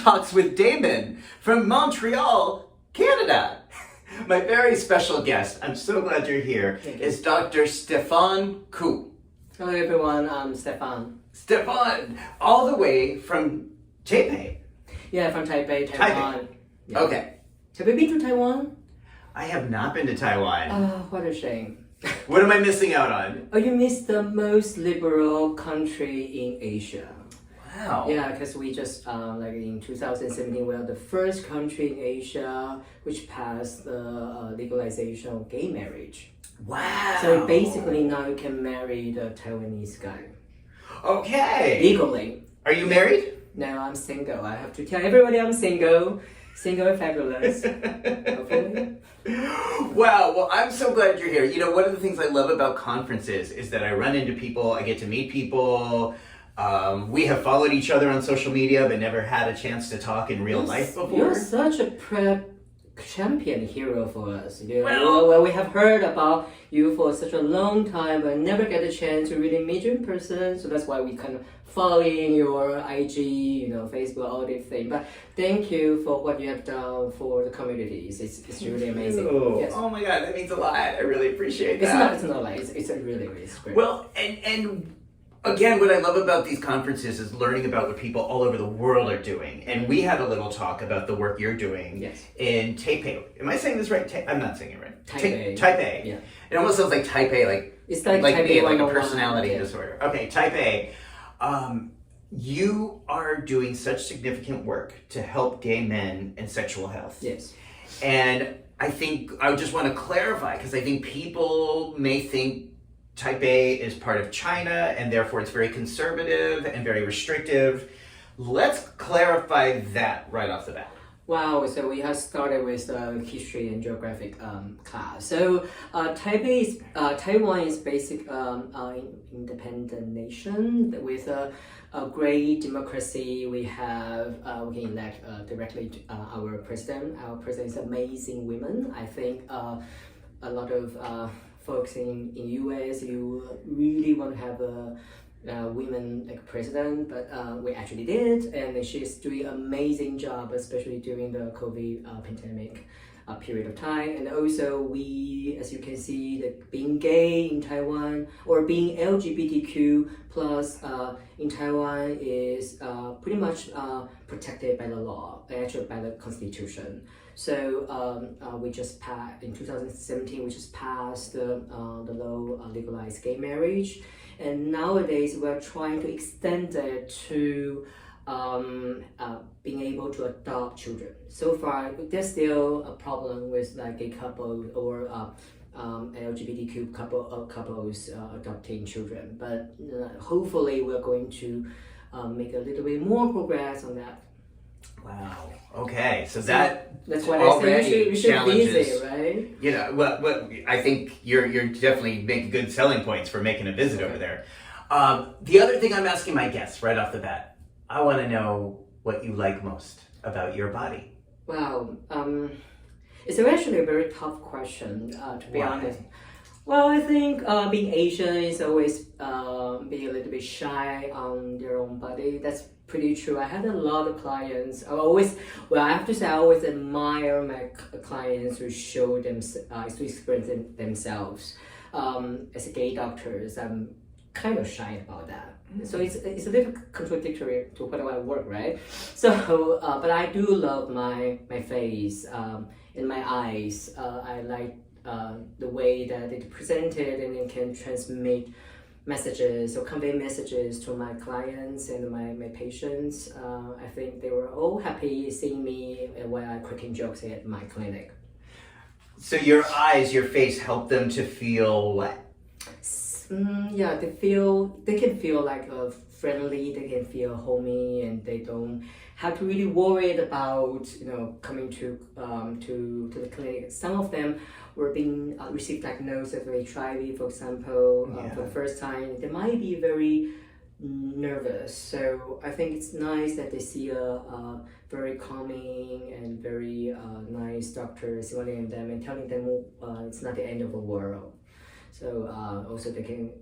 Talks with Damon from Montreal, Canada. My very special guest, I'm so glad you're here, is Dr. Stephane Ku. Hello everyone, I'm Stephane. Stephane, all the way from Taipei. Yeah, from Taipei, Taiwan. Yeah. Okay. Have you been to Taiwan? I have not been to Taiwan. Oh, what a shame. What am I missing out on? Oh, you missed the most liberal country in Asia. Wow. Yeah, because we just, like in 2017, we are the first country in Asia which passed the legalization of gay marriage. Wow. So basically now you can marry the Taiwanese guy. Okay. Legally. Are you married? No, I'm single. I have to tell everybody I'm single. Single and fabulous. Hopefully. Wow, well, I'm so glad you're here. You know, one of the things I love about conferences is that I run into people, I get to meet people. We have followed each other on social media, but never had a chance to talk in real life before. You're such a champion hero for us. You Well, well, we have heard about you for such a long time, but never get a chance to really meet you in person. So that's why we kind of following your IG, Facebook, all these things. But thank you for what you have done for the communities. It's really amazing. Yes. Oh my God, that means a lot. I really appreciate that. It's not like it's a really great. Well, and again, what I love about these conferences is learning about what people all over the world are doing. And we had a little talk about the work you're doing in Taipei. Am I saying this right? I'm not saying it right. Taipei. Taipei. Yeah. It almost sounds like Taipei, like it's like me, Taipei like a 101, personality disorder. Okay, Taipei. You are doing such significant work to help gay men and sexual health. Yes. And I think I just want to clarify, because I think people may think Taipei is part of China and therefore it's very conservative and very restrictive. Let's clarify that right off the bat. Wow, so we have started with the history and geographic class. So Taiwan is basic independent nation with a great democracy. We have we can elect directly our president. Our president is amazing women. I think a lot of folks in US, you really want to have a women like president, but we actually did, and she's doing an amazing job, especially during the COVID pandemic period of time. And also we, as you can see, that being gay in Taiwan or being LGBTQ plus in Taiwan is pretty much protected by the law, actually by the constitution. So we just passed in 2017. We just passed the law legalized gay marriage, and nowadays we're trying to extend it to being able to adopt children. So far, there's still a problem with like gay couples or LGBTQ couples adopting children, but hopefully we're going to make a little bit more progress on that. Wow. Okay. So that's what I say. We should visit, right? You know, what I think you're definitely making good selling points for making a visit over there. The other thing I'm asking my guests right off the bat, I want to know what you like most about your body. Wow. It's actually a very tough question, to be honest. Well, I think being Asian is always being a little bit shy on their own body. That's pretty true. I had a lot of clients. I have to say, I always admire my clients who show them, to experience themselves. As gay doctors, I'm kind of shy about that. So it's a little contradictory to what I work, right? So, but I do love my face and my eyes. I like the way that it presented and it can transmit messages or convey messages to my clients and my patients. I think they were all happy seeing me while I cracking jokes at my clinic. So your eyes, your face help them to feel what? Yeah, they can feel like friendly, they can feel homey, and they don't have to really worry about coming to the clinic. Some of them were being received diagnosis with HIV, for example, for the first time. They might be very nervous. So I think it's nice that they see a very calming and very nice doctor surrounding them and telling them it's not the end of the world. So also they can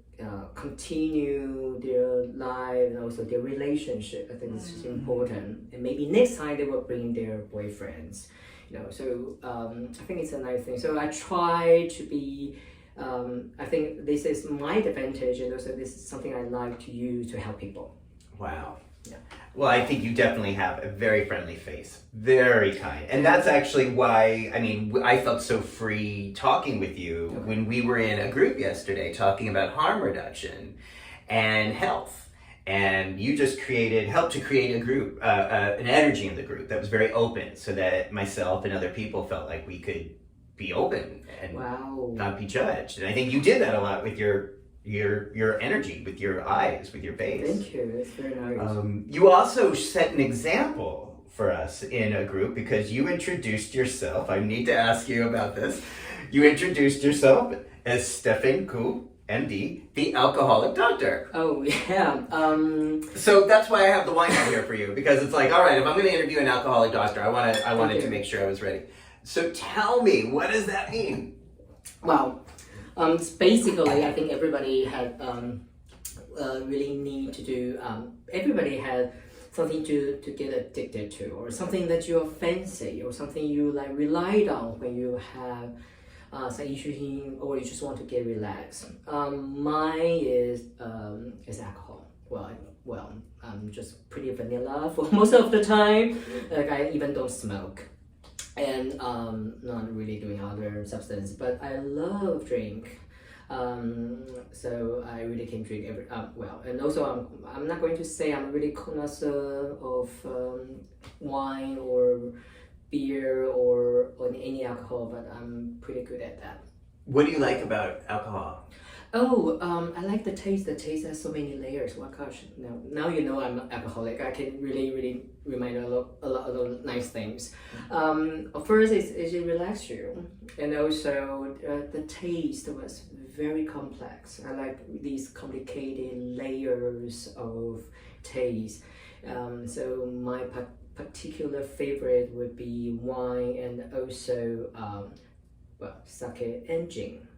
continue their life and also their relationship. I think this is important. And maybe next time they will bring their boyfriends. So I think it's a nice thing. So I try to be. I think this is my advantage, and also this is something I like to use to help people. Wow. Yeah. Well, I think you definitely have a very friendly face, very kind. And that's actually why, I felt so free talking with you when we were in a group yesterday talking about harm reduction and health. And you just helped to create a group, an energy in the group that was very open so that myself and other people felt like we could be open and not be judged. And I think you did that a lot with your energy, with your eyes, with your face. Thank you. It's very nice. You also set an example for us in a group because you introduced yourself. I need to ask you about this. You introduced yourself as Stephane Ku, MD, the alcoholic doctor. Oh yeah. So that's why I have the wine out here for you, because it's like, all right, if I'm going to interview an alcoholic doctor, I wanted to make sure I was ready. So tell me, what does that mean? Well, basically, I think everybody had really need to do. Everybody had something to get addicted to, or something that you fancy, or something you like relied on when you have some issues or you just want to get relaxed. Mine is alcohol. Well, I'm just pretty vanilla for most of the time. Like I even don't smoke. And not really doing other substance, but I love drink. So I really can drink and also I'm not going to say I'm really connoisseur of wine or beer or any alcohol, but I'm pretty good at that. What do you like about alcohol? I like the taste. The taste has so many layers. What gosh, now you know I'm an alcoholic. I can really remind a lot of nice things. First, it relaxes you, and also the taste was very complex. I like these complicated layers of taste. So my particular favorite would be wine and also sake and gin.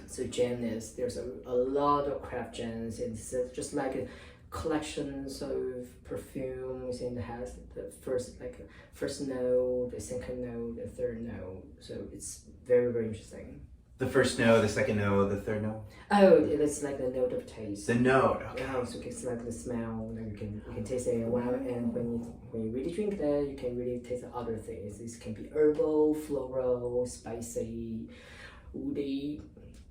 So gin there's a lot of craft gins, and it's just like collections of perfumes, and it has the first note, the second note, the third note. So it's very interesting. The first note, the second note, the third note. Oh, it's like the note of taste. The note. Okay. Yeah, so it's like the smell. Like you can taste it, and when you really drink that, you can really taste the other things. This can be herbal, floral, spicy, woody,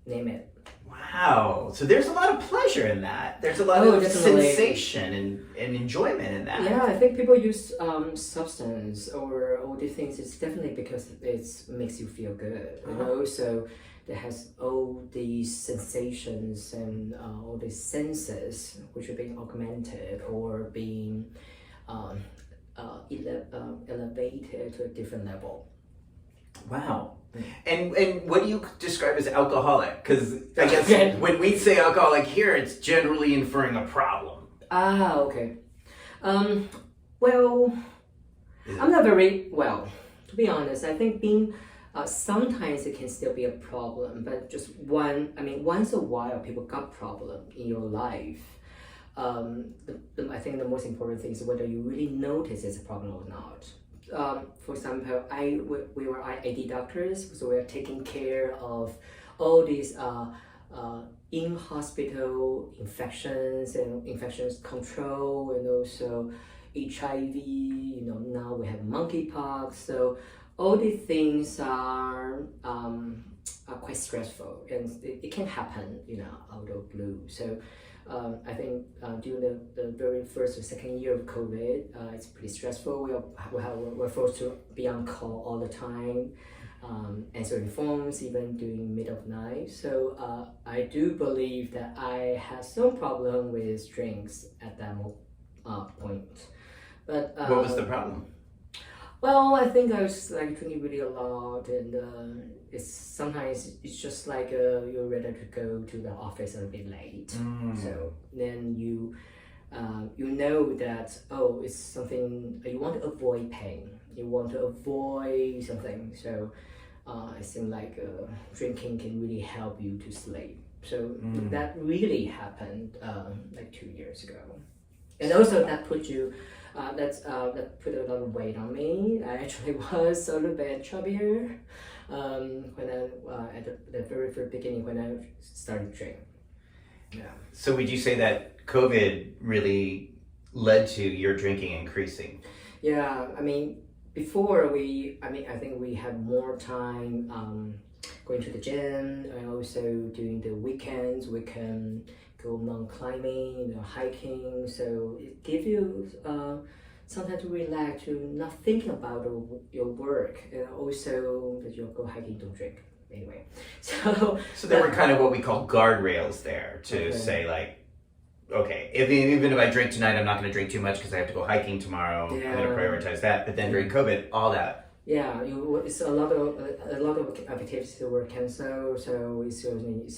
name it. Wow. So there's a lot of pleasure in that. There's a lot of sensation and enjoyment in that. Yeah, I think people use substance or all these things. It's definitely because it makes you feel good. So it has all these sensations and all these senses which are being augmented or being elevated to a different level. Wow. And what do you describe as alcoholic? Because I guess when we say alcoholic here, it's generally inferring a problem. Okay. Well, I'm not very well. To be honest, I think being sometimes it can still be a problem, but just once a while people got problem in your life. I think the most important thing is whether you really notice it's a problem or not. For example, we were IAD doctors, so we are taking care of all these in-hospital infections and infections control, and also HIV. Now we have monkeypox. So all these things are quite stressful, and it can happen, out of blue. So. I think during the very first or second year of COVID, it's pretty stressful. We're forced to be on call all the time, answering phones even during middle of night. So I do believe that I had some problem with drinks at that point. But what was the problem? Well, I think I was drinking really a lot, and sometimes it's just like you're ready to go to the office a bit late. So then you know that it's something you want to avoid pain. You want to avoid something. So it seems like drinking can really help you to sleep. So that really happened like 2 years ago, and also that put you. That put a lot of weight on me. I actually was a little bit chubbier when I at the very beginning when I started drinking. Yeah. So would you say that COVID really led to your drinking increasing? Yeah, I mean, before I think we had more time going to the gym, and also during the weekends we can go mountain climbing, hiking. So it gives you something to relax, to not thinking about your work, and also that you go hiking, don't drink. Anyway, so there were kind of what we call guardrails there to say like, okay, even if I drink tonight, I'm not going to drink too much because I have to go hiking tomorrow. I'm going to prioritize that. But then during COVID, all that. Yeah, it's a lot of activities that were canceled. So it's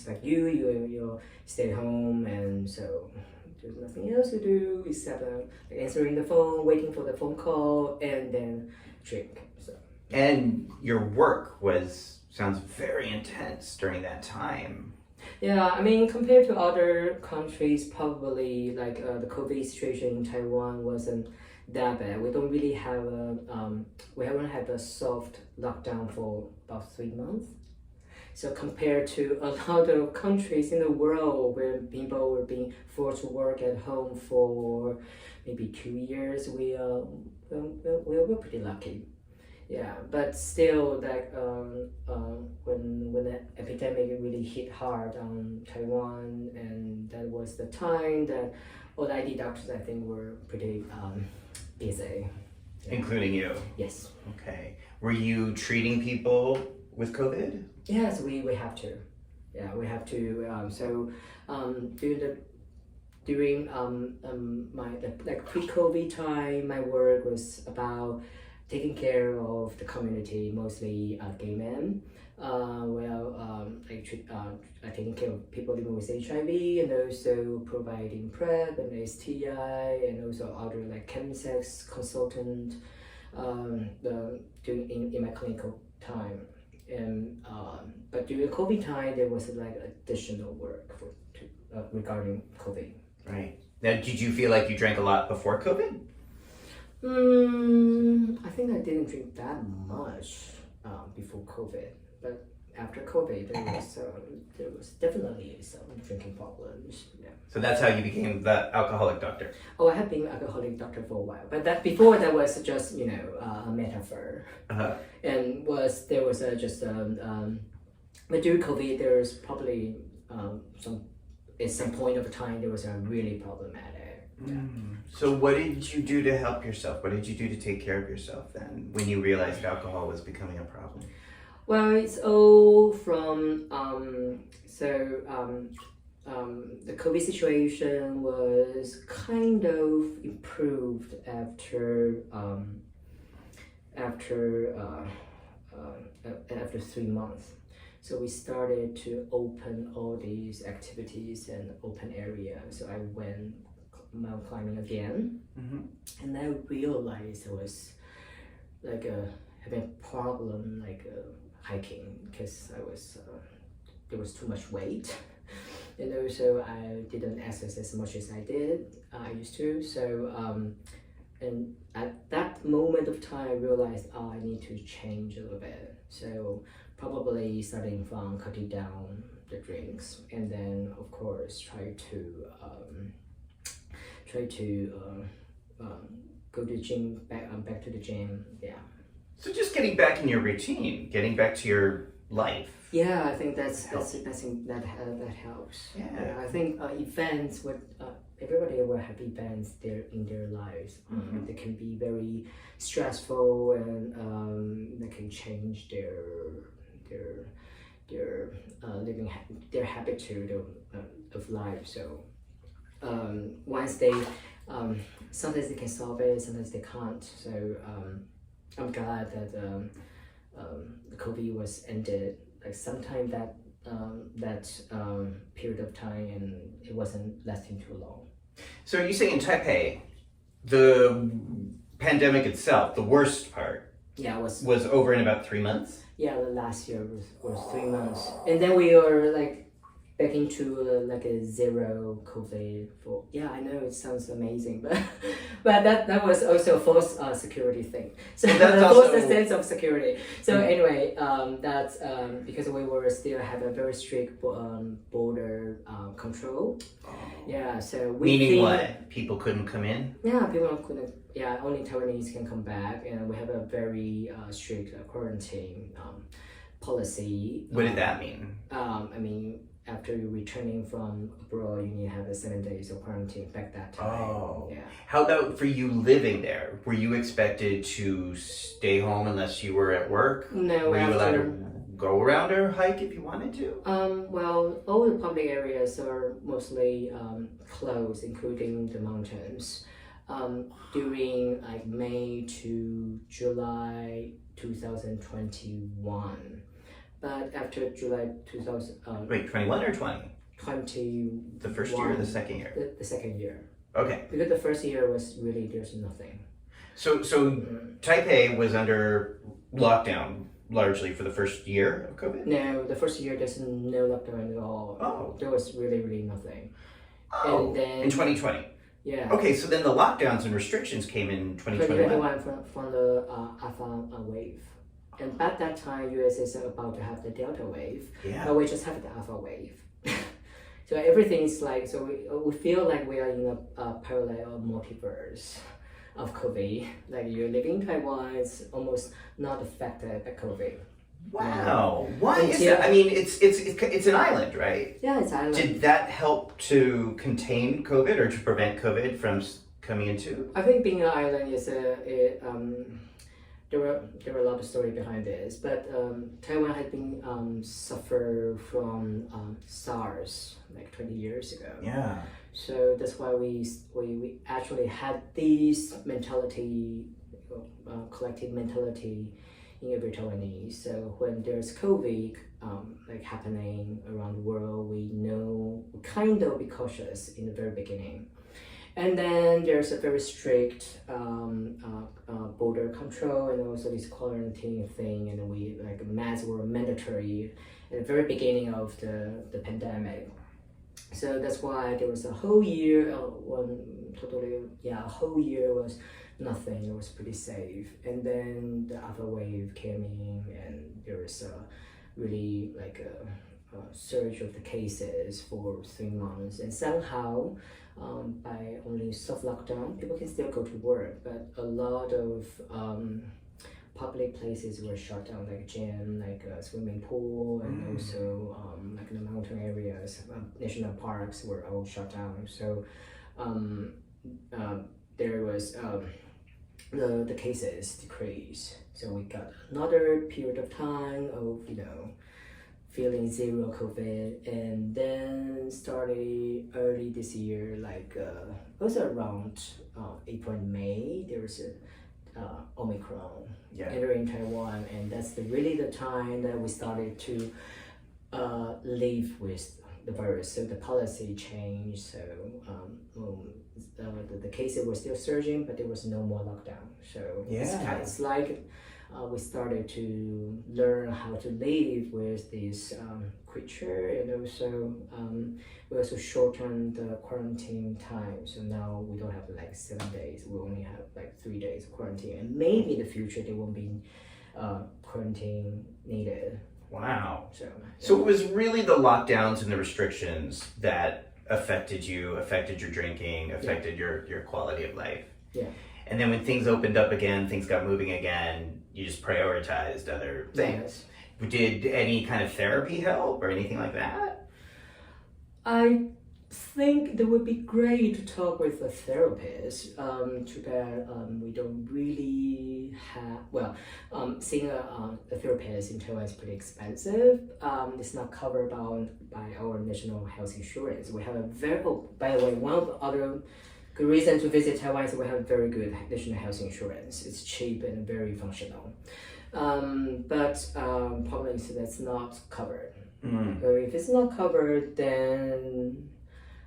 like you stay home, and so there's nothing else to do except answering the phone, waiting for the phone call, and then drink. So. And your work sounds very intense during that time. Yeah, I mean, compared to other countries, probably like the COVID situation in Taiwan wasn't that bad. We don't really have we haven't had a soft lockdown for about 3 months. So compared to a lot of countries in the world where people were being forced to work at home for maybe 2 years, we were pretty lucky. Yeah, but still, like when the epidemic really hit hard on Taiwan, and that was the time that all the ID doctors, I think, were pretty busy. Yeah. Including you? Yes. Okay. Were you treating people with COVID? Yes, we have to. Yeah, we have to. During my like pre-COVID time, my work was about taking care of the community, mostly gay men. Taking care of people living with HIV, and also providing PrEP and STI, and also other like Chemsex consultant in my clinical time. And but during COVID time, there was like additional work regarding COVID. Right. Now, did you feel like you drank a lot before COVID? I think I didn't drink that much before COVID, but after COVID, there was definitely some drinking problems. Yeah. So that's how you became the alcoholic doctor. Oh, I have been an alcoholic doctor for a while, but before that was just a metaphor, and there was but during COVID there was probably at some point of time there was a really problematic. Yeah. So what did you do to help yourself? What did you do to take care of yourself then when you realized alcohol was becoming a problem? Well, it's all from the COVID situation was kind of improved after 3 months. So we started to open all these activities and open areas. So I went mountain climbing again, and I realized I was like having a problem hiking because there was too much weight, and also I didn't exercise as much as I used to. So and at that moment of time, I realized I need to change a little bit. So probably starting from cutting down the drinks, and then of course try to go to the gym, back to the gym. Yeah. So just getting back in your routine, getting back to your life. Yeah, I think that helps. Yeah. I think events would everybody will have events in their lives. They can be very stressful, and they can change their living their habitude of life. So once they sometimes they can solve it, sometimes they can't. So I'm glad that the COVID was ended like sometime that period of time, and it wasn't lasting too long. So you say in Taipei, the pandemic itself, the worst part, was over in about 3 months? Yeah, the last year was 3 months, and then we were like back into like a zero COVID for I know it sounds amazing, but that was also a false security thing. So that's false also... sense of security. So anyway, that's because we were still have a very strict border control. Yeah, so we Meaning think, what? People couldn't come in? Yeah, people couldn't. Yeah, only Taiwanese can come back, and we have a very strict quarantine policy. What did that mean? I mean, after you're returning from abroad, you need to have a 7 days of quarantine back that time. Oh. Yeah. How about for you living there? Were you expected to stay home unless you were at work? No, were you allowed to go around or hike if you wanted to? Well, all the public areas are mostly closed, including the mountains. During like May to July 2021. But after July 2000... Wait, 21 or 20? 20... The first year or the second year? The second year. Okay. Because the first year was really, there's nothing. So Taipei was under lockdown largely for the first year of COVID? No, the first year there's no lockdown at all. Oh. There was really, really nothing. Oh, and then, in 2020? Yeah. Okay, so then the lockdowns and restrictions came in 2021? 2021 from the Alpha wave. And at that time, US is about to have the Delta wave. Yeah. But we just have the Alpha wave. So everything's like, so we feel like we are in a parallel multiverse of COVID. Like you're living in Taiwan, it's almost not affected by COVID. Wow. Why is that? I mean, it's an island, right? Yeah, it's an island. Did that help to contain COVID or to prevent COVID from coming into? I think being an island is there were a lot of story behind this, but Taiwan had been suffer from SARS like 20 years ago. Yeah. So that's why we actually had this mentality, collective mentality in every Taiwanese. So when there's COVID like happening around the world, we kind of be cautious in the very beginning. And then there's a very strict border control and also this quarantine thing, and masks were mandatory at the very beginning of the pandemic. So that's why there was a whole year, a whole year was nothing. It was pretty safe. And then the Alpha wave came in, and there was a really a surge of the cases for 3 months. And somehow, by only soft lockdown, people can still go to work, but a lot of public places were shut down, like gym, like a swimming pool, and also like in the mountain areas, national parks were all shut down. So there was the cases decreased. So we got another period of time of feeling zero COVID, and then started early this year, also around April and May, there was a Omicron entering Taiwan, and that's really the time that we started to live with the virus. So the policy changed. So the cases were still surging, but there was no more lockdown. So it's like we started to learn how to live with this creature, and also we also shortened the quarantine time. So now we don't have 7 days. We only have 3 days of quarantine, and maybe in the future there won't be quarantine needed. Wow. So it was really the lockdowns and the restrictions that affected you, affected your drinking, affected your quality of life. Yeah. And then when things opened up again, things got moving again, you just prioritized other things. Yes. Did any kind of therapy help or anything like that? I think it would be great to talk with a therapist. Too bad we don't really have, seeing a therapist in Taiwan is pretty expensive. It's not covered by our national health insurance. We have by the way, one of the other good reason to visit Taiwan is we have very good national health insurance. It's cheap and very functional. But problem is that's not covered. So if it's not covered, then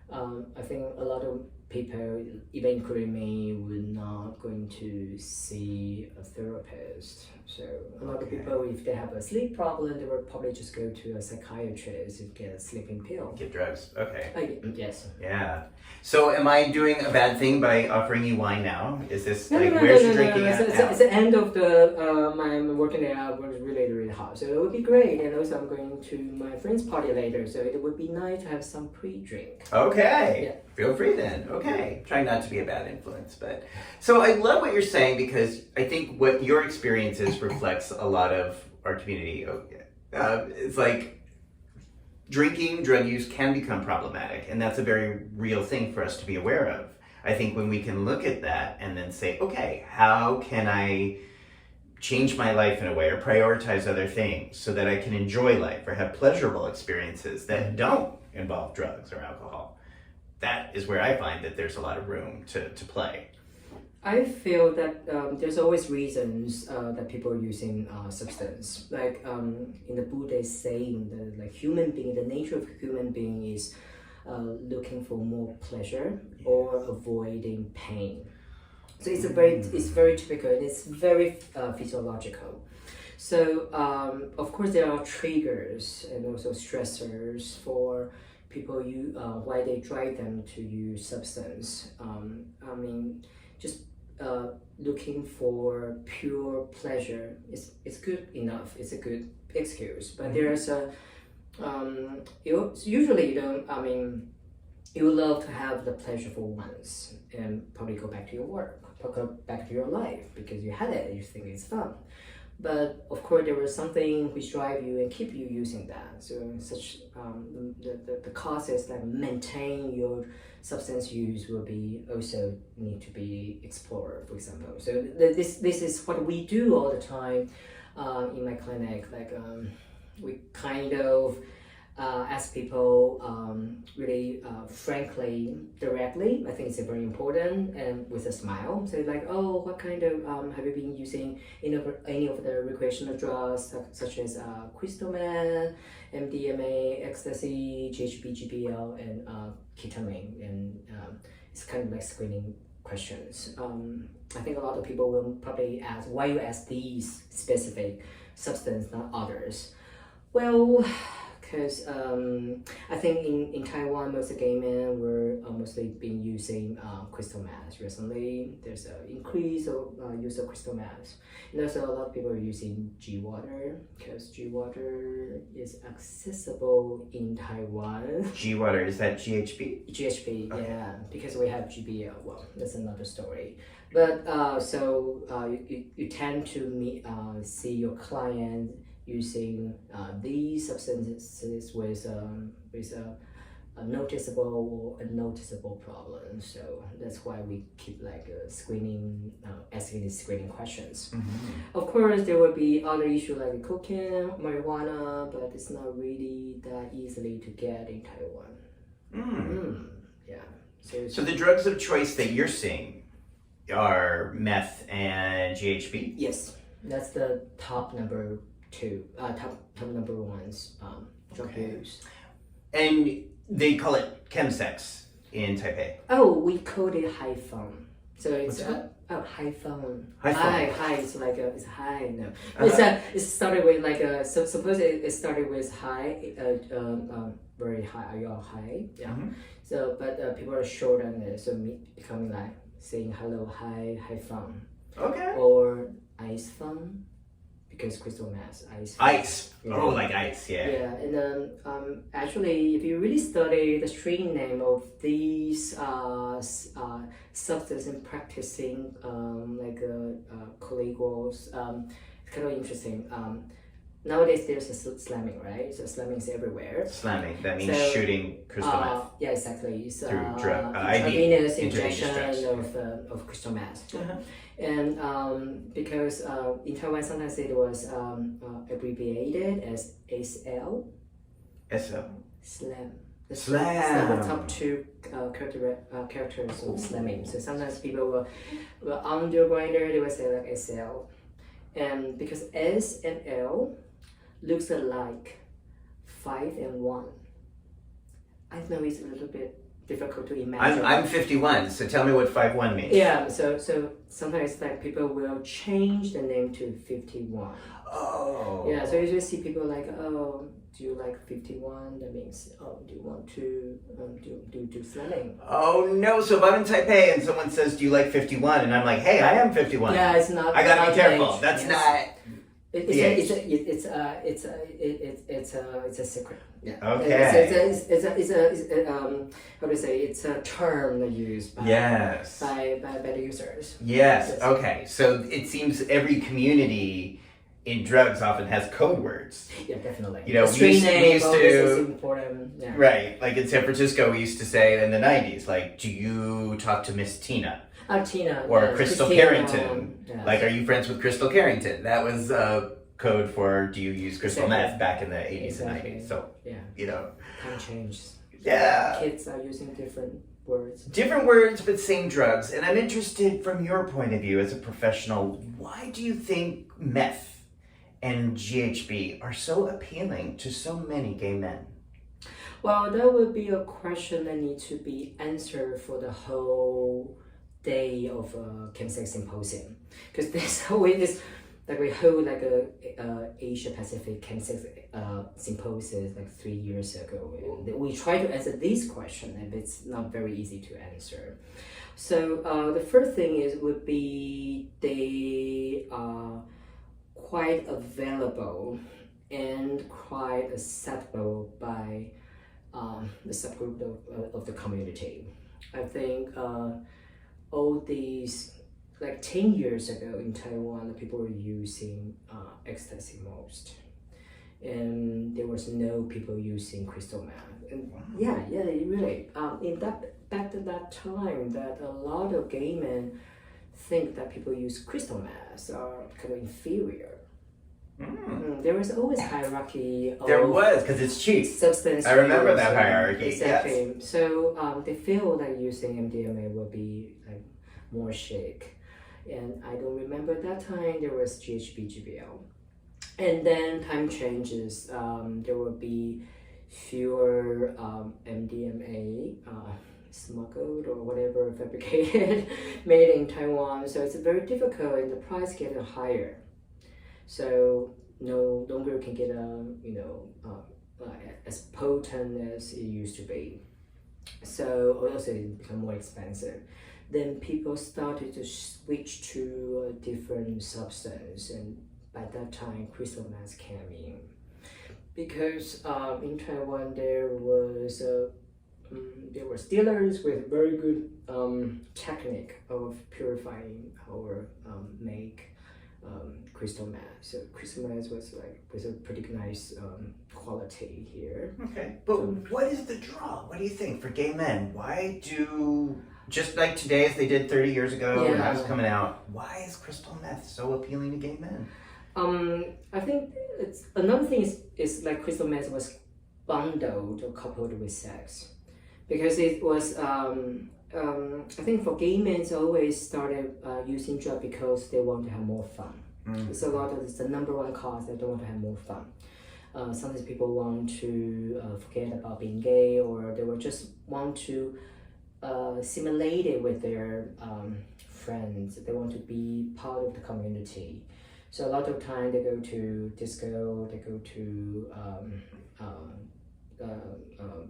I think a lot of people, even including me, were not going to see a therapist. So a lot of people, if they have a sleep problem, they will probably just go to a psychiatrist and get a sleeping pill. Get drugs. Okay. Yes. Yeah. So am I doing a bad thing by offering you wine now? Is this No, like no, where's no, your no, drinking no. at It's, now? it's the end of the my working day was really, really hot. So it would be great. And also I'm going to my friend's party later. So it would be nice to have some pre-drink. Okay. Yeah. Feel free then. Okay. Trying not to be a bad influence, but so I love what you're saying because I think what your experiences reflects a lot of our community. It's like drinking, drug use can become problematic, and that's a very real thing for us to be aware of. I think when we can look at that and then say, okay, how can I change my life in a way or prioritize other things so that I can enjoy life or have pleasurable experiences that don't involve drugs or alcohol? That is where I find that there's a lot of room to play. I feel that there's always reasons that people are using substance. Like in the Buddhist saying, the human being, the nature of human being is looking for more pleasure or avoiding pain. So it's very typical and it's very physiological. So of course there are triggers and also stressors for people why they drive them to use substance. I mean, just looking for pure pleasure is good enough. It's a good excuse. But there's a usually you don't. I mean, you would love to have the pleasure for once and probably go back to your work, go back to your life because you had it. You think it's fun. But of course, there was something which drive you and keep you using that. So such the causes that maintain your substance use will be also need to be explored. For example, so this is what we do all the time in my clinic. Like we kind of ask people really frankly, directly. I think it's very important and with a smile. So like, oh, what kind of have you been using any of the recreational drugs such as crystal meth, MDMA, ecstasy, GHB, GBL, and ketamine? And it's kind of like screening questions. I think a lot of people will probably ask, why you ask these specific substance, not others? Well, because I think in Taiwan, most of gay men were mostly been using crystal meth. Recently, there's an increase of use of crystal meth. And also a lot of people are using G-water because G-water is accessible in Taiwan. G-water, is that GHB? GHB, Okay. yeah, because we have GBL. Well, that's another story. But you tend to see your client using these substances with a noticeable or unnoticeable problem. So that's why we keep like screening, asking these screening questions. Mm-hmm. Of course, there will be other issues like cocaine, marijuana, but it's not really that easily to get in Taiwan. Yeah. So the drugs of choice that you're seeing are meth and GHB? Yes, that's the top number number ones drug use. And they call it Chemsex in Taipei. Oh, we call it high phone. So it's high phone. High phone. High. It's like it's high. No, Uh-huh. it started with like suppose it started with high, very high. You're high. Yeah. Mhm. So but people are short on it, so becoming like saying hello, high phone, Okay. or ice phone. Because crystal meth, ice. Ice. Yeah. Oh, like ice, yeah. Yeah, and then actually, if you really study the string name of these substances and practicing collegials, it's kind of interesting. Nowadays, there's a slamming, right? So slamming is everywhere. Slamming, that means So, shooting crystal meth. Yeah, exactly. So, Through drug, intravenous intravenous injection drugs. of crystal meth. Uh-huh. And because in Taiwan sometimes it was abbreviated as SL, SL. slam. Slam. The top two characters of slamming. So sometimes people will on their grinder they will say like SL, and because S and L looks alike, 5 and 1. I know it's a little bit difficult to imagine. I'm 51, so tell me what 51 means. Yeah, so sometimes like people will change the name to 51. Oh. Yeah, so you just see people like, oh, do you like 51? That means, oh, do you want to do slamming? Oh no! So if I'm in Taipei and someone says, "Do you like 51?" and I'm like, "Hey, I am 51." Yeah, it's not. I gotta not be careful. age. That's Yes. not. It's a secret. Yeah. Okay. It's how to say? It's a term used by Yes. by the users. Yes. Okay. So it seems every community in drugs often has code words. Yeah, definitely. You know, the street we name used always to- is important. Yeah. Right. Like in San Francisco, we used to say in the 90s, like, "Do you talk to Miss Tina?" Tina. Or yes, Crystal Christina, Carrington. yes. Like, "Are you friends with Crystal Carrington?" That was code for "Do you use crystal Exactly. meth?" back in the 80s Exactly. and 90s. So, Yeah, you know, time changes. yeah. Kids are using different words. Different words, but same drugs. And I'm interested from your point of view as a professional, why do you think meth and GHB are so appealing to so many gay men? Well, that would be a question that needs to be answered for the whole day of a Chemsex symposium, because there's always this, like we hold like a Asia Pacific Chemsex symposium like 3 years ago, and we try to answer this question, and it's not very easy to answer. So the first thing would be they are quite available and quite acceptable by the subgroup of the community. I think all these, like 10 years ago in Taiwan, the people were using ecstasy most. And there was no people using crystal meth. And yeah, really. Back at that time, that a lot of gay men think that people use crystal meth are kind of inferior. There was always hierarchy of There was, because it's cheap. substance. I remember use, that hierarchy, Exactly. So they feel that using MDMA will be like more chic. And I don't remember that time there was GHB, GBL. And then time changes. There will be fewer MDMA smuggled or whatever fabricated made in Taiwan. So it's very difficult, and the price getting higher. So no longer can get as potent as it used to be. So also it become more expensive. Then people started to switch to a different substance, and by that time crystal meth came in. Because in Taiwan there was dealers with very good technique of purifying or make crystal meth. So crystal meth was a pretty nice quality here. Okay, but what is the draw? What do you think for gay men? Why do, just like today as they did 30 years ago when I was coming out, why is crystal meth so appealing to gay men? I think it's another thing is like crystal meth was bundled or coupled with sex, because it was I think for gay men it's always started using drug because they want to have more fun. It's a lot of it's the number one cause, they don't want to have more fun. Sometimes people want to forget about being gay, or they will just want to simulate it with their friends. They want to be part of the community. So a lot of time they go to disco, they go to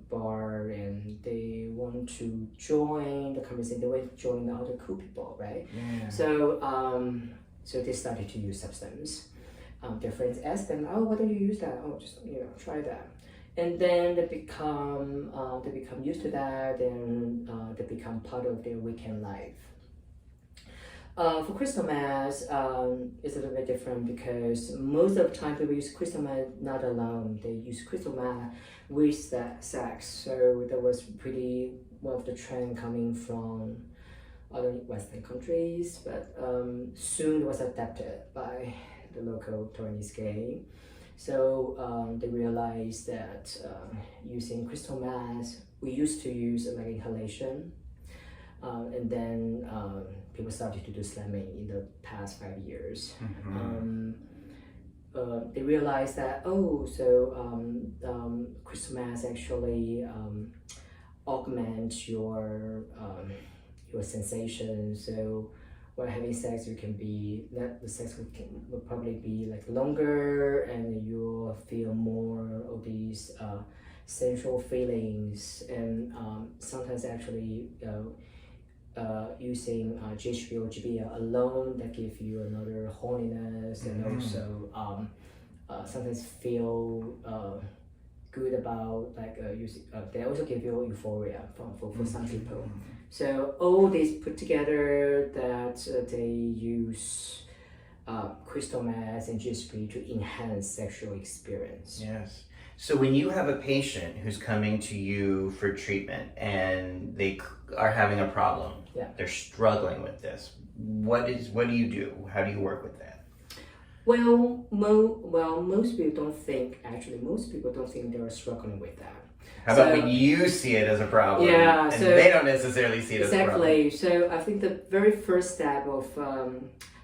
bar, and they want to join the conversation. They want to join the other cool people, right? Yeah. So they started to use substance. Their friends ask them, "Oh, why don't you use that? Oh, just try that." And then they become used to that, and they become part of their weekend life. For crystal meth, it's a little bit different, because most of the time people use crystal meth not alone. They use crystal meth with sex. So that was pretty one of the trend coming from other Western countries, but soon it was adapted by the local Taiwanese gay. So they realized that using crystal meth, we used to use like inhalation. And then people started to do slamming in the past 5 years. They realized that crystal meth actually augment your sensation. So while having sex, you can be that the sex will probably be like longer, and you'll feel more of these sensual feelings, and sometimes actually using GHB or GBL alone that give you another horniness, and also sometimes feel good about like using. They also give you euphoria for some people. So all these put together that they use crystal meth and GHB to enhance sexual experience. Yes. So when you have a patient who's coming to you for treatment and they are having a problem, they're struggling with this, what do you do? How do you work with that? Well, most people don't think they're struggling with that. How about when you see it as a problem? Yeah, and so they don't necessarily see it as a problem. Exactly. So I think the very first step of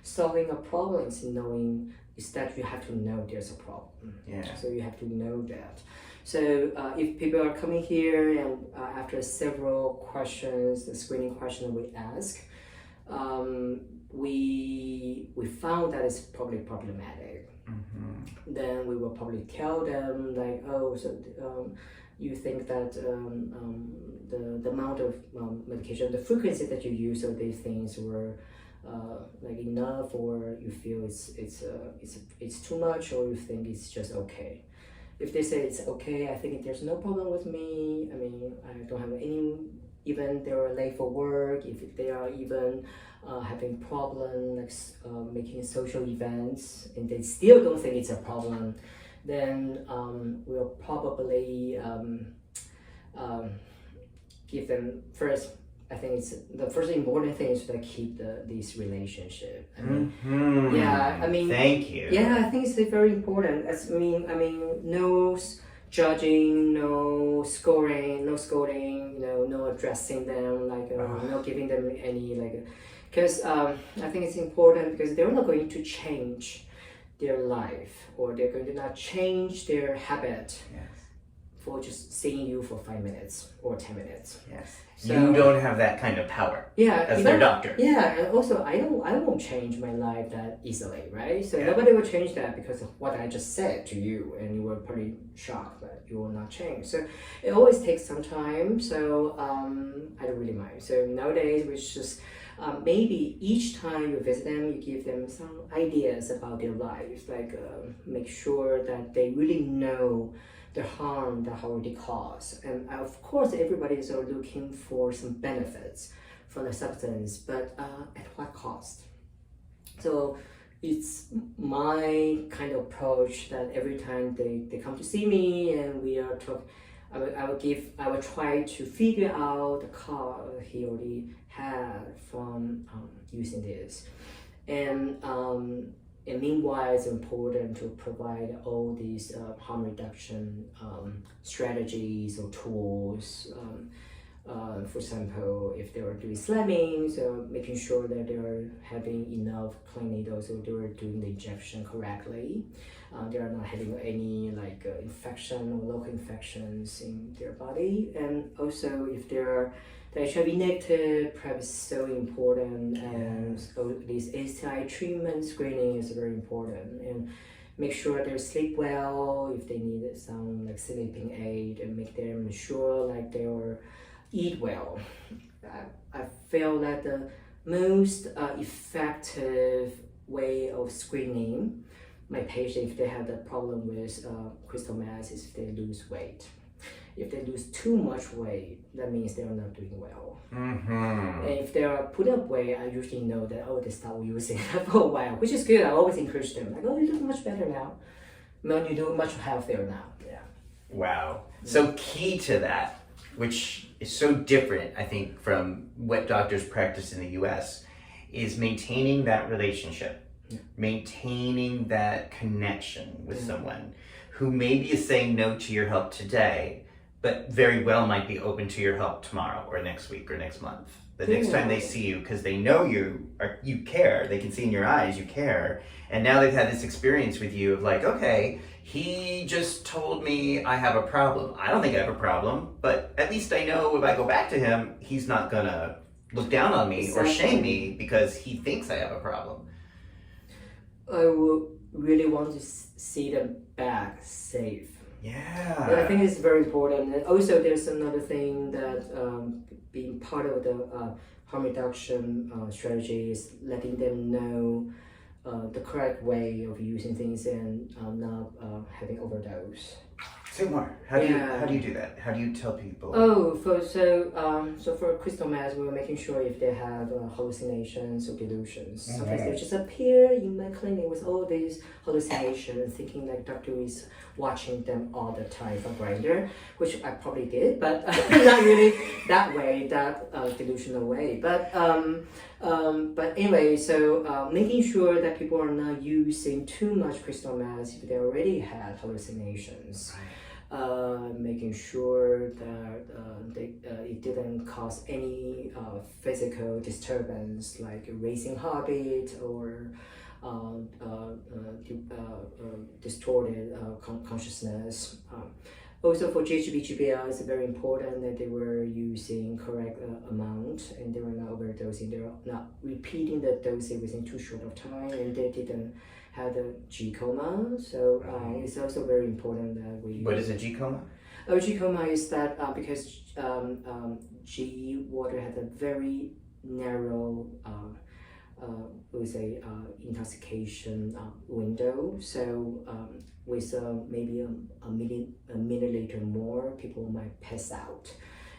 solving a problem is that you have to know there's a problem. Yeah. So you have to know that. So if people are coming here and after several questions, the screening question we ask, we found that it's probably problematic. Then we will probably tell them like, oh, so you think that the amount of medication, the frequency that you use of these things were like enough, or you feel it's too much, or you think it's just okay. If they say it's okay, I think there's no problem with me. I mean, I don't have any, even they are late for work, if they are even having problem like making social events, and they still don't think it's a problem, then we'll probably give them first. I think it's the first important thing is to keep this relationship. I mean, yeah. I mean, thank you. Yeah, I think it's very important. I mean, no judging, no scolding, no addressing them, like no giving them any like, because I think it's important because they're not going to change their life, or they're going to not change their habit. Yes. For just seeing you for 5 minutes or 10 minutes. Yes. So, you don't have that kind of power. Yeah. As their doctor. Yeah, and also I won't change my life that easily, right? So nobody will change that because of what I just said to you, and you were pretty shocked that you will not change. So it always takes some time. So I don't really mind. So nowadays we just maybe each time you visit them, you give them some ideas about their lives, like make sure that they really know the harm that already caused. And of course, everybody is looking for some benefits from the substance, but at what cost? So it's my kind of approach that every time they come to see me and we are talking, I will try to figure out the cost he already had from using this. And meanwhile, it's important to provide all these harm reduction strategies or tools. For example, if they were doing slamming, so making sure that they are having enough clean needles, so they were doing the injection correctly. They are not having any like infection or local infections in their body. And also, if they're the HIV negative, perhaps so important, and so this STI treatment screening is very important. And make sure they sleep well, if they need some like sleeping aid, and make them sure like they eat well. I feel that the most effective way of screening my patient if they have the problem with crystal meth is if they lose weight. If they lose too much weight, that means they are not doing well. And if they are put up weight, I usually know that, they stop using it for a while, which is good. I always encourage them, like, you look much better now. No, you look much healthier now. Yeah. Wow. So key to that, which is so different, I think, from what doctors practice in the US, is maintaining that relationship, maintaining that connection with someone who maybe is saying no to your help today, but very well might be open to your help tomorrow or next week or next month. The next time they see you, because they know you care, they can see in your eyes you care, and now they've had this experience with you of like, okay, he just told me I have a problem. I don't think I have a problem, but at least I know if I go back to him, he's not gonna look down on me or shame me because he thinks I have a problem. I would really want to see them back safe. Yeah. And I think it's very important. And also, there's another thing that being part of the harm reduction strategy is letting them know the correct way of using things and not having overdose. Say more. How do you do that? How do you tell people? So for crystal meth, we're making sure if they have hallucinations or delusions. Sometimes they just appear in my clinic with all these hallucinations, thinking like doctor is watching them all the time from Grindr, which I probably did, but not really that way, that delusional way. But anyway, so making sure that people are not using too much crystal meth if they already had hallucinations. Right. Making sure that it didn't cause any physical disturbance like racing heartbeat or distorted consciousness. Also for GHB-GBL, it's very important that they were using correct amount and they were not overdosing. They were not repeating the dosage within too short of time, and they didn't have the GHB-coma. So it's also very important that we... What is a GHB-coma? GHB-coma is that because G water has a very narrow we say intoxication window. So with maybe a milliliter more, people might pass out,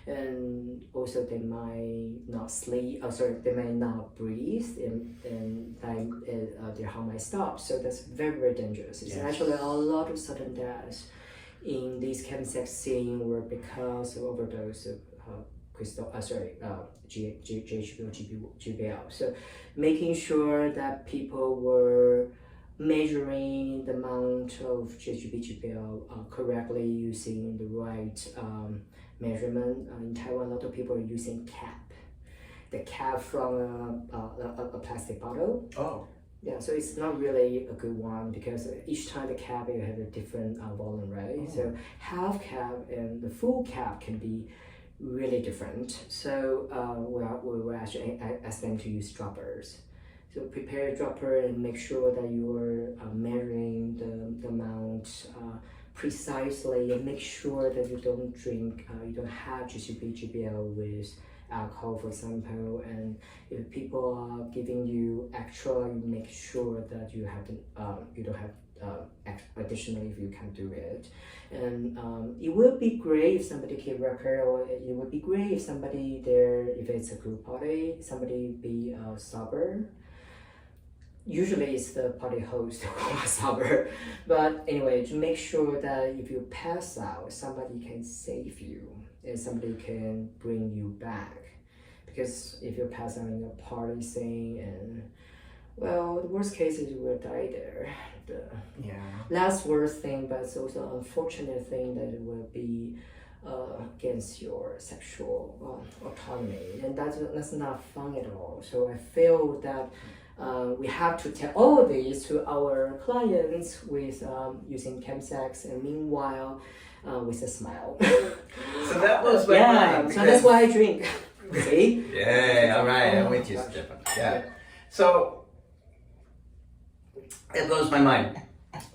and also they might not sleep. They might not breathe, and their heart might stop. So that's very, very dangerous. It's actually a lot of sudden deaths in these Chemsex scene were because of overdose of GHB or GBL. So making sure that people were measuring the amount of GHB-GBL correctly using the right measurement. In Taiwan, a lot of people are using cap. The cap from a plastic bottle. Oh. Yeah, so it's not really a good one because each time the cap you have a different volume, right? Oh. So half cap and the full cap can be really different. So we actually ask them to use droppers. So prepare a dropper and make sure that you're measuring the amount precisely, and make sure that you don't drink, you don't have GHB-GBL with alcohol, for example. And if people are giving you extra, you make sure that you have you don't have additionally if you can do it. And it would be great if somebody keep record, or it would be great if somebody there, if it's a group party, somebody be sober. Usually it's the party host who is sober, but anyway, to make sure that if you pass out, somebody can save you and somebody can bring you back. Because if you pass out in a party scene, and well, the worst case is you will die there. The last worst thing, but it's also an unfortunate thing that it will be against your sexual autonomy, and that's not fun at all. So I feel that we have to tell all of this to our clients with using Chemsex, and meanwhile with a smile. So that was my mind. So that's why I drink. See? Yeah, all right, I'm with you, Stephane. Yeah. So it blows my mind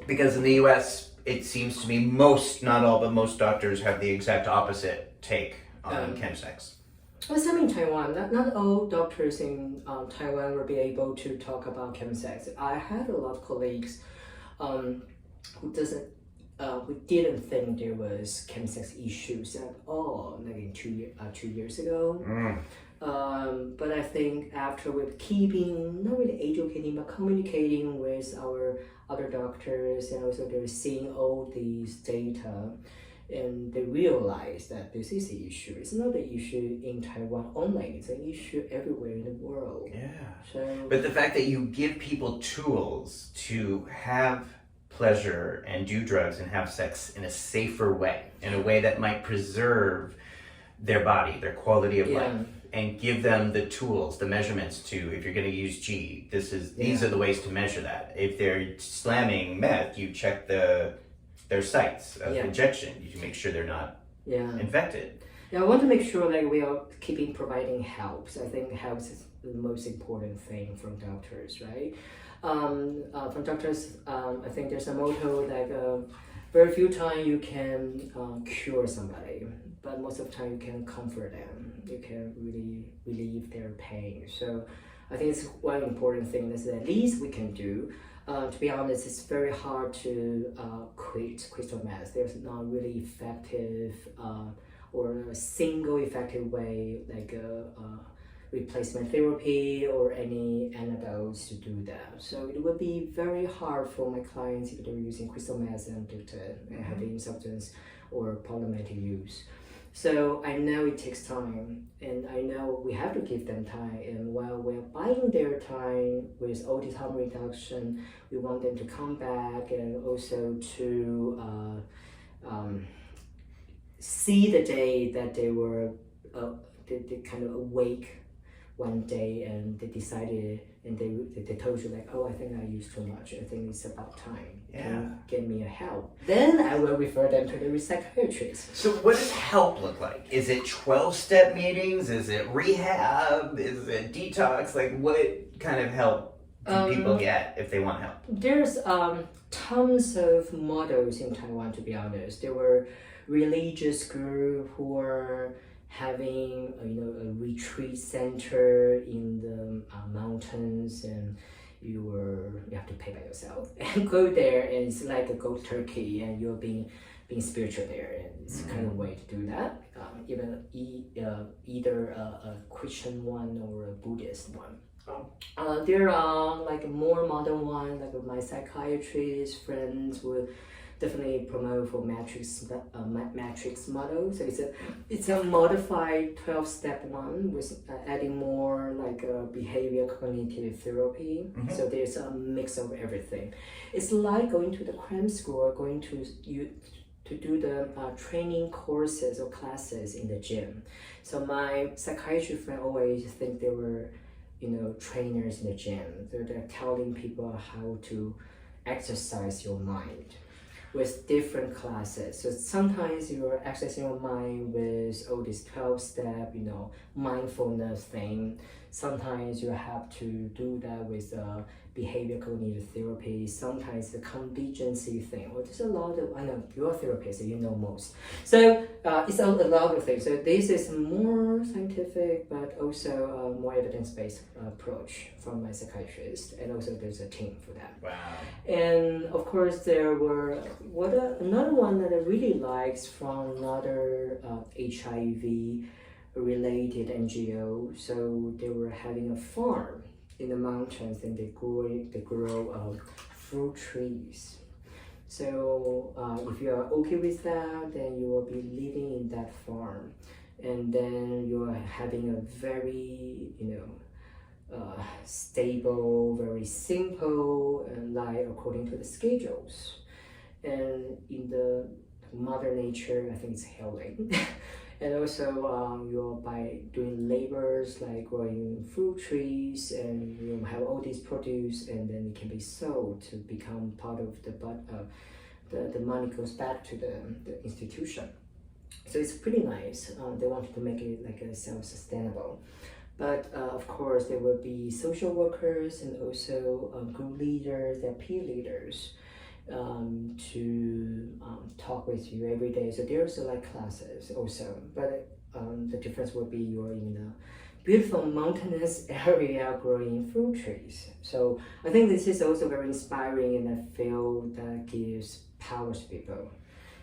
because in the US, it seems to me most, not all, but most doctors have the exact opposite take on Chemsex. Well, some in Taiwan, not all doctors in Taiwan will be able to talk about Chemsex. I had a lot of colleagues who didn't think there was Chemsex issues at all, like 2 years ago. But I think after with keeping, not really educating, but communicating with our other doctors, and also they're seeing all these data, and they realize that this is the issue. It's not an issue in Taiwan only, it's an issue everywhere in the world. Yeah. So, but the fact that you give people tools to have pleasure and do drugs and have sex in a safer way, in a way that might preserve their body, their quality of life, and give them the tools, the measurements to, if you're going to use G, these are the ways to measure that. If they're slamming meth, you check their sites of injection. You make sure they're not infected. Yeah, I want to make sure that we are keeping providing help. So I think help is the most important thing from doctors, right? From doctors, I think there's a motto like very few times you can cure somebody, but most of the time you can comfort them. You can really relieve their pain. So I think it's one important thing that's the least we can do. To be honest, it's very hard to quit crystal meth. There's not really effective or a single effective way like replacement therapy or any antidotes to do that. So it would be very hard for my clients if they're using crystal meth and heavy substance or problematic use. So I know it takes time, and I know we have to give them time. And while we're buying their time with all this harm reduction, we want them to come back and also to see the day that they were they kind of awake one day and they decided and they told you like, oh, I think I used too much. I think it's about time. Can you get me a help? Then I will refer them to the psychiatrist. So what does help look like? Is it 12-step meetings? Is it rehab? Is it detox? Like what kind of help do people get if they want help? There's tons of models in Taiwan, to be honest. There were religious groups who were having a retreat center in the mountains, and you have to pay by yourself and go there, and it's like a cold turkey, and you're being spiritual there, and it's kind of way to do that. Even either a Christian one or a Buddhist one. There are like more modern one, like my psychiatrist friends would definitely promote for matrix model. So it's a modified 12-step one with adding more like behavior cognitive therapy. So there's a mix of everything. It's like going to the cram school or going to do the training courses or classes in the gym. So my psychiatry friend always think they were trainers in the gym. They're telling people how to exercise your mind with different classes. So sometimes you're exercising your mind with all this 12-step, mindfulness thing. Sometimes you have to do that with behavior cognitive therapy. Sometimes the contingency thing. Well, there's a lot of, I know you're a therapist, so you know most. So it's a lot of things. So this is more scientific, but also a more evidence-based approach from my psychiatrist. And also there's a team for that. Wow. And of course there were, another one that I really liked from another HIV related NGO. So they were having a farm in the mountains, and they grow fruit trees. So if you are okay with that, then you will be living in that farm, and then you are having a very stable, very simple life according to the schedules. And in the Mother Nature, I think it's healing. And also you're by doing labors like growing fruit trees, and you have all these produce, and then it can be sold to become part of the money goes back to the institution. So it's pretty nice. They wanted to make it like a self-sustainable. But of course there will be social workers and also group leaders, their peer leaders, to talk with you every day. So there's like classes also, but the difference will be you're in a beautiful mountainous area growing fruit trees. So I think this is also very inspiring, and I feel that gives power to people.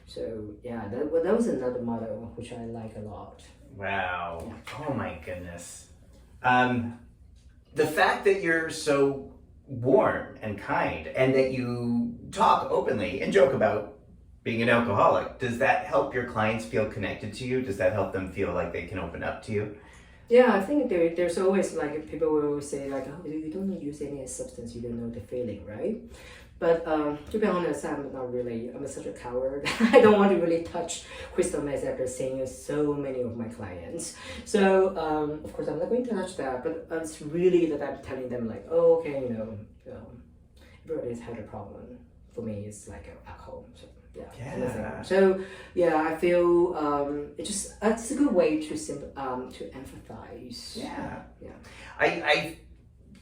So yeah, that was another model which I like a lot. Wow. Yeah. Oh my goodness. The fact that you're so warm and kind, and that you talk openly and joke about being an alcoholic, does that help your clients feel connected to you? Does that help them feel like they can open up to you? Yeah, I think there's always like people will say like, oh, you don't use any substance, you don't know the feeling, right? But to be honest, I'm such a coward. I don't want to really touch crystal meth after seeing so many of my clients. So, of course, I'm not going to touch that, but it's really that I'm telling them, like, oh, okay, everybody's had a problem. For me, it's like alcohol. So, Yeah. So, yeah, I feel it's a good way to empathize. Yeah. Yeah. I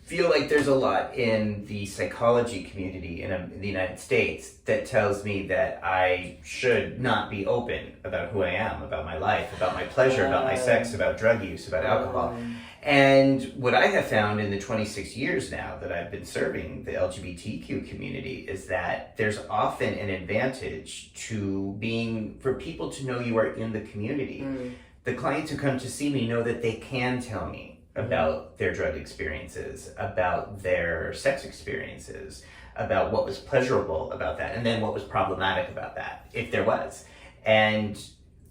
feel like there's a lot in the psychology community in the United States that tells me that I should not be open about who I am, about my life, about my pleasure, about my sex, about drug use, about alcohol. And what I have found in the 26 years now that I've been serving the LGBTQ community is that there's often an advantage for people to know you are in the community. The clients who come to see me know that they can tell me about their drug experiences, about their sex experiences, about what was pleasurable about that, and then what was problematic about that, if there was. And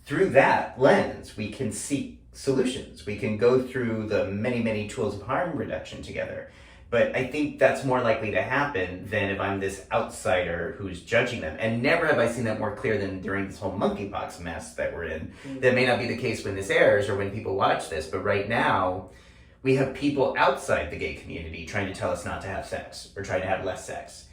through that lens, we can seek solutions. We can go through the many, many tools of harm reduction together. But I think that's more likely to happen than if I'm this outsider who's judging them. And never have I seen that more clear than during this whole monkeypox mess that we're in. That may not be the case when this airs or when people watch this, but right now, we have people outside the gay community trying to tell us not to have sex or trying to have less sex.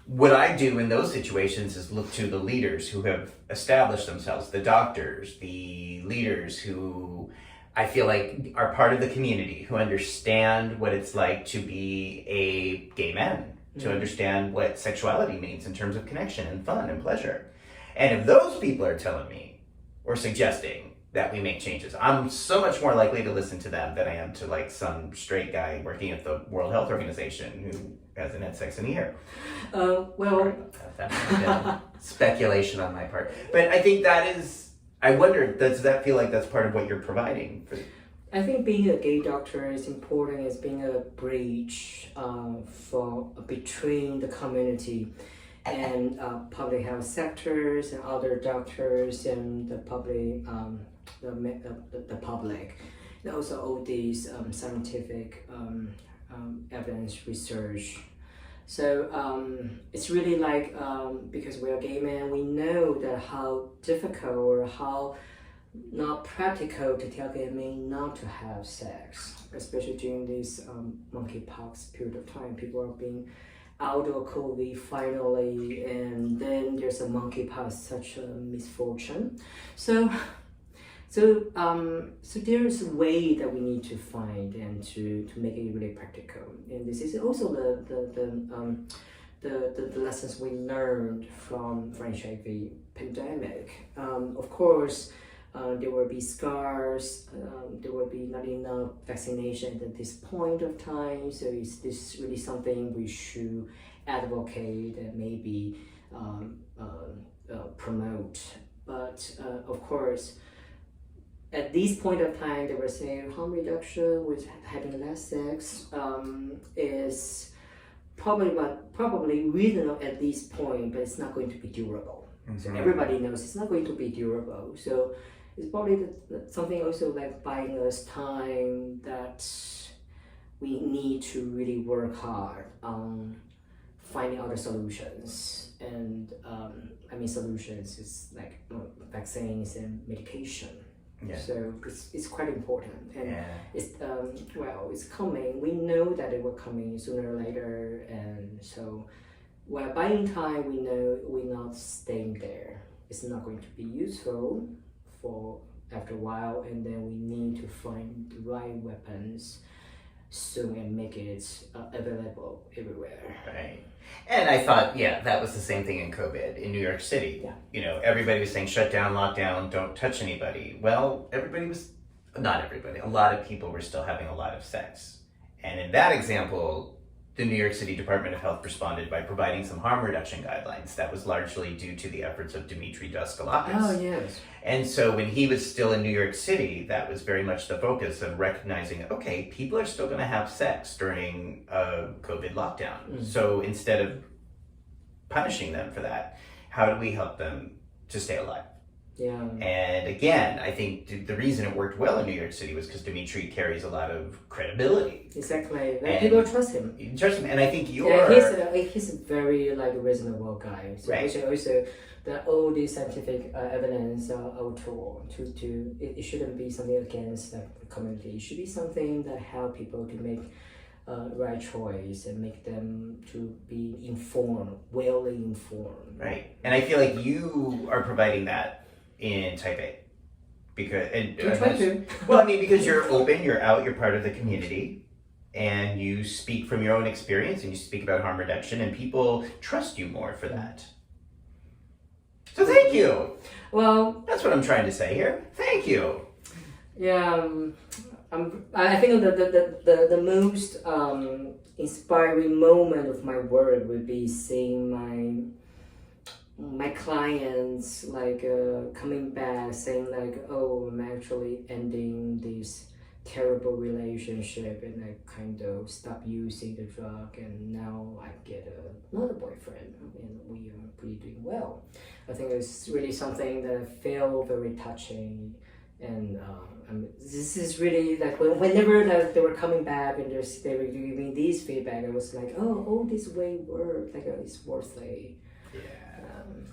What I do in those situations is look to the leaders who have established themselves, the doctors, the leaders who I feel like are part of the community, who understand what it's like to be a gay man, to understand what sexuality means in terms of connection and fun and pleasure. And if those people are telling me or suggesting that we make changes, I'm so much more likely to listen to them than I am to like some straight guy working at the World Health Organization who hasn't had sex in a year. That's speculation on my part. But I think I wonder, does that feel like that's part of what you're providing? I think being a gay doctor is important as being a bridge between the community and public health sectors and other doctors and the public, the public, and also all these scientific evidence research. So it's really like because we are gay men, we know that how difficult or how not practical to tell gay men not to have sex, especially during this monkeypox period of time. People are being out of COVID finally, and then there's a monkeypox, such a misfortune. So there's a way that we need to find and to make it really practical. And this is also the lessons we learned from HIV pandemic. Of course, there will be scars, there will be not enough vaccination at this point of time, so is this really something we should advocate and maybe promote? But of course, at this point of time, they were saying harm reduction with having less sex is probably reasonable at this point, but it's not going to be durable. So everybody knows it's not going to be durable. So it's probably something also like buying us time that we need to really work hard on finding other solutions. And solutions is like vaccines and medication. Yeah. So it's quite important, and it's coming. We know that it will coming sooner or later, and so while buying time, we know we're not staying there. It's not going to be useful for after a while, and then we need to find the right weapons soon and make it available everywhere. Right. And I thought, that was the same thing in COVID in New York City. Yeah. Everybody was saying shut down, lockdown, don't touch anybody. Well, not everybody, a lot of people were still having a lot of sex. And in that example, the New York City Department of Health responded by providing some harm reduction guidelines. That was largely due to the efforts of Dimitri Daskalakis. Oh, yes. And so when he was still in New York City, that was very much the focus of recognizing, okay, people are still going to have sex during a COVID lockdown. So instead of punishing them for that, how do we help them to stay alive? Yeah. And again, I think the reason it worked well in New York City was because Dimitri carries a lot of credibility. Exactly. And people trust him. You trust him, and I think you're... Yeah, he's a very reasonable guy. So right. Also, that all the scientific evidence are tool it shouldn't be something against the community. It should be something that help people to make right choice and make them to be informed, well informed. Right, and I feel like you are providing that in Taipei, because because you're open, you're out, you're part of the community, and you speak from your own experience, and you speak about harm reduction, and people trust you more for that. So thank you. Well, that's what I'm trying to say here. Thank you. Yeah, I think the most inspiring moment of my work would be seeing my clients coming back saying oh, I'm actually ending this terrible relationship and I kind of stop using the drug and now I get another boyfriend and we are pretty doing well. I think it's really something that I feel very touching, and this is really whenever they were coming back and they were giving me these feedback, I was like, oh, all this way work, it's worth it.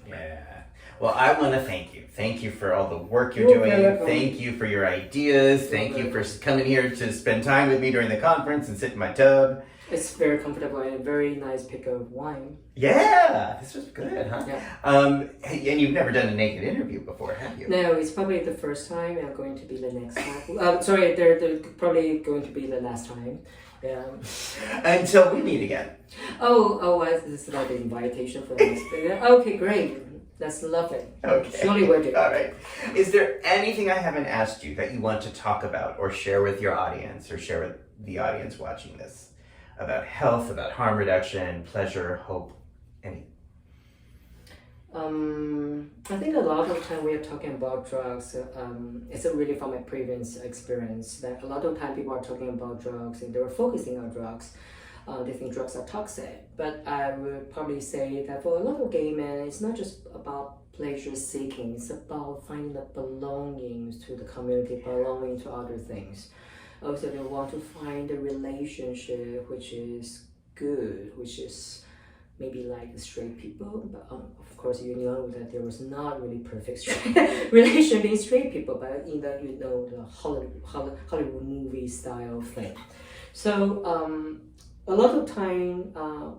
Yeah. Well, I want to thank you. Thank you for all the work you're doing. Thank you for your ideas. Thank you for coming here to spend time with me during the conference and sit in my tub. It's very comfortable and a very nice pick of wine. Yeah, this was good, huh? Yeah. And you've never done a naked interview before, have you? No, it's probably the first time and going to be the next time. Sorry, they're probably going to be the last time. Yeah. Until we meet again. Oh, this is the invitation for the next day. Okay, great. That's lovely. Okay. Surely we'll do. All right. Is there anything I haven't asked you that you want to talk about or share with your audience or share with the audience watching this about health, about harm reduction, pleasure, hope, any? I think a lot of time we are talking about drugs. It's really from my previous experience that a lot of time people are talking about drugs and they were focusing on drugs. They think drugs are toxic, but I would probably say that for a lot of gay men, it's not just about pleasure seeking. It's about finding the belongings to the community, belonging to other things. Also, they want to find a relationship which is good, which is maybe like straight people, but of course you know that there was not really perfect straight relationship in straight people, but in the Hollywood movie style thing. So a lot of time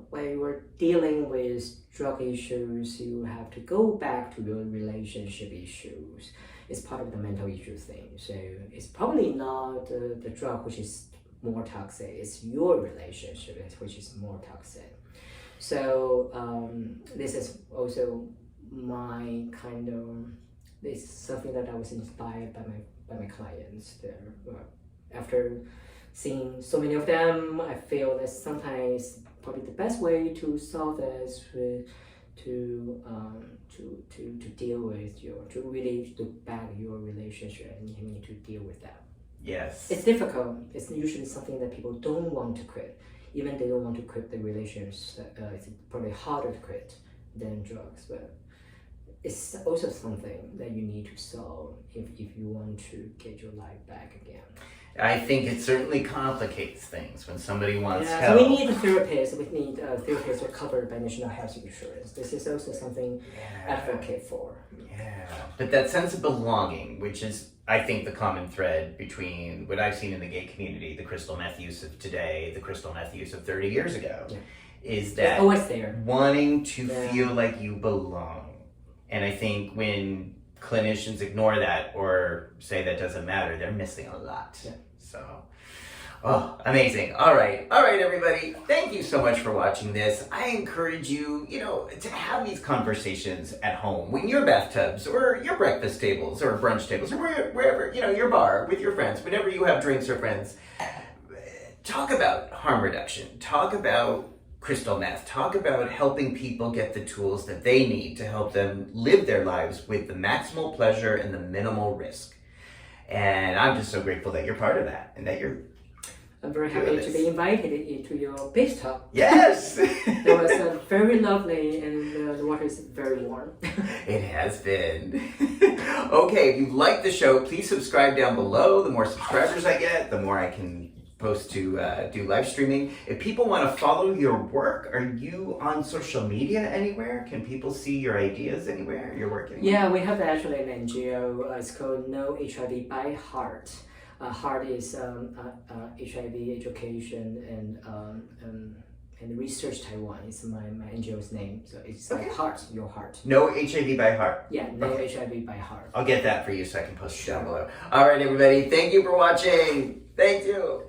when you are dealing with drug issues, you have to go back to your relationship issues. It's part of the mental issue thing. So it's probably not the drug which is more toxic. It's your relationship which is more toxic. So this is also my this is something that I was inspired by my clients there. After seeing so many of them, I feel that sometimes probably the best way to solve this to deal with to really look back at your relationship, and you need to deal with that. Yes. It's difficult. It's usually something that people don't want to quit. Even they don't want to quit the relations, it's probably harder to quit than drugs, but it's also something that you need to solve if you want to get your life back again. I think it certainly complicates things when somebody wants help. So we need a therapist. We need therapists who are covered by National Health Insurance. This is also something I advocate for. Yeah, but that sense of belonging, which is, I think, the common thread between what I've seen in the gay community, the crystal meth use of today, the crystal meth use of 30 years ago, is that it's always there. Wanting to feel like you belong. And I think when clinicians ignore that or say that doesn't matter, they're missing a lot. Yeah. So, amazing. All right, everybody. Thank you so much for watching this. I encourage you, to have these conversations at home, in your bathtubs or your breakfast tables or brunch tables or wherever, your bar with your friends, whenever you have drinks or friends. Talk about harm reduction. Talk about crystal meth. Talk about helping people get the tools that they need to help them live their lives with the maximal pleasure and the minimal risk. And I'm just so grateful that you're part of that and that you're... I'm very happy to be invited into your beach talk. Yes! It was very lovely and the water is very warm. It has been. Okay, if you like the show, please subscribe down below. The more subscribers I get, the more I can post to do live streaming. If people want to follow your work, are you on social media anywhere? Can people see your ideas anywhere, your work anywhere? Yeah, we have actually an NGO. It's called No HIV by Heart. Heart is HIV education and research Taiwan is my NGO's name. So it's like heart, your heart. No HIV by heart. Yeah, no HIV by heart. I'll get that for you so I can post it down below. All right, everybody. Thank you for watching. Thank you.